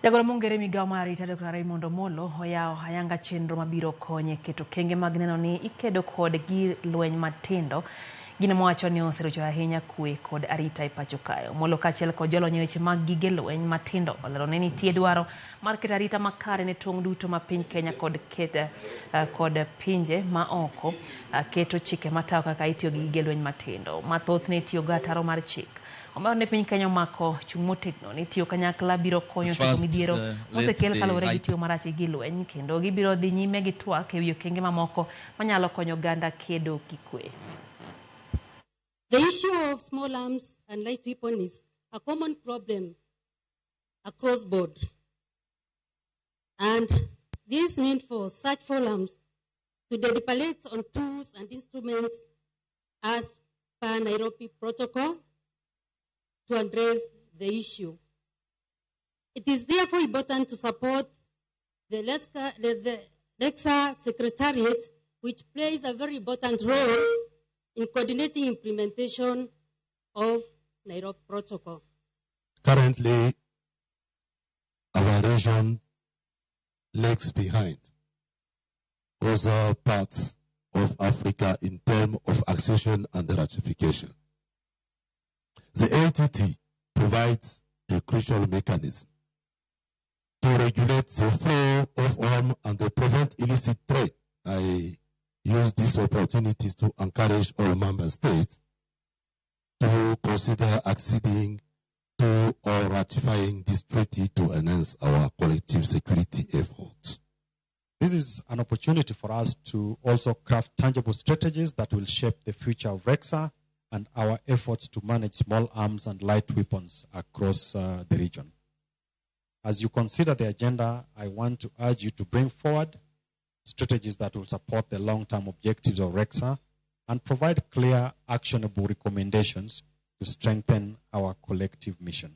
Jagoro mongere migao mar Arita Dr. Raymond Omollo oyawo ayanga chenro mabiro konye keto kenge mag neno ni ikedo kod gi lweny matindo. Gino mowacho ni oserocho ahinya kwe kod arita e pacho kae. Omollo kaachiel kod jolony weche mag gige lweny matindo olero ni nitie dwaro mar keto arita makare ne tong' duto ma piny Kenya kod pinje ma oko keto chike matayo kaka itiyo gi gige lweny matindo. Mathoth ne itiyo ga ataro mar chik. Omar ne piny Kenya mako chung' motegno ni tiyo kanyakla biro konyo tiyo midhiero mosekel kalore gi tiyo marach gi lweny kendo gibiro dhi nyime gi twak e wi okenge mamoko manyalo konyo oganda kedo gi kwe. The issue of small arms and light weapons is a common problem across board. And this need for such forums to deliberate on tools and instruments as per Nairobi Protocol to address the issue. It is therefore important to support the Lexa Secretariat, which plays a very important role in coordinating implementation of Nairobi Protocol. Currently, our region lags behind other parts of Africa in terms of accession and ratification. The ATT provides a crucial mechanism to regulate the flow of arms and to prevent illicit trade. I use this opportunity to encourage all member states to consider acceding to or ratifying this treaty to enhance our collective security efforts. This is an opportunity for us to also craft tangible strategies that will shape the future of REXA and our efforts to manage small arms and light weapons across the region. As you consider the agenda, I want to urge you to bring forward strategies that will support the long-term objectives of REXA and provide clear, actionable recommendations to strengthen our collective mission.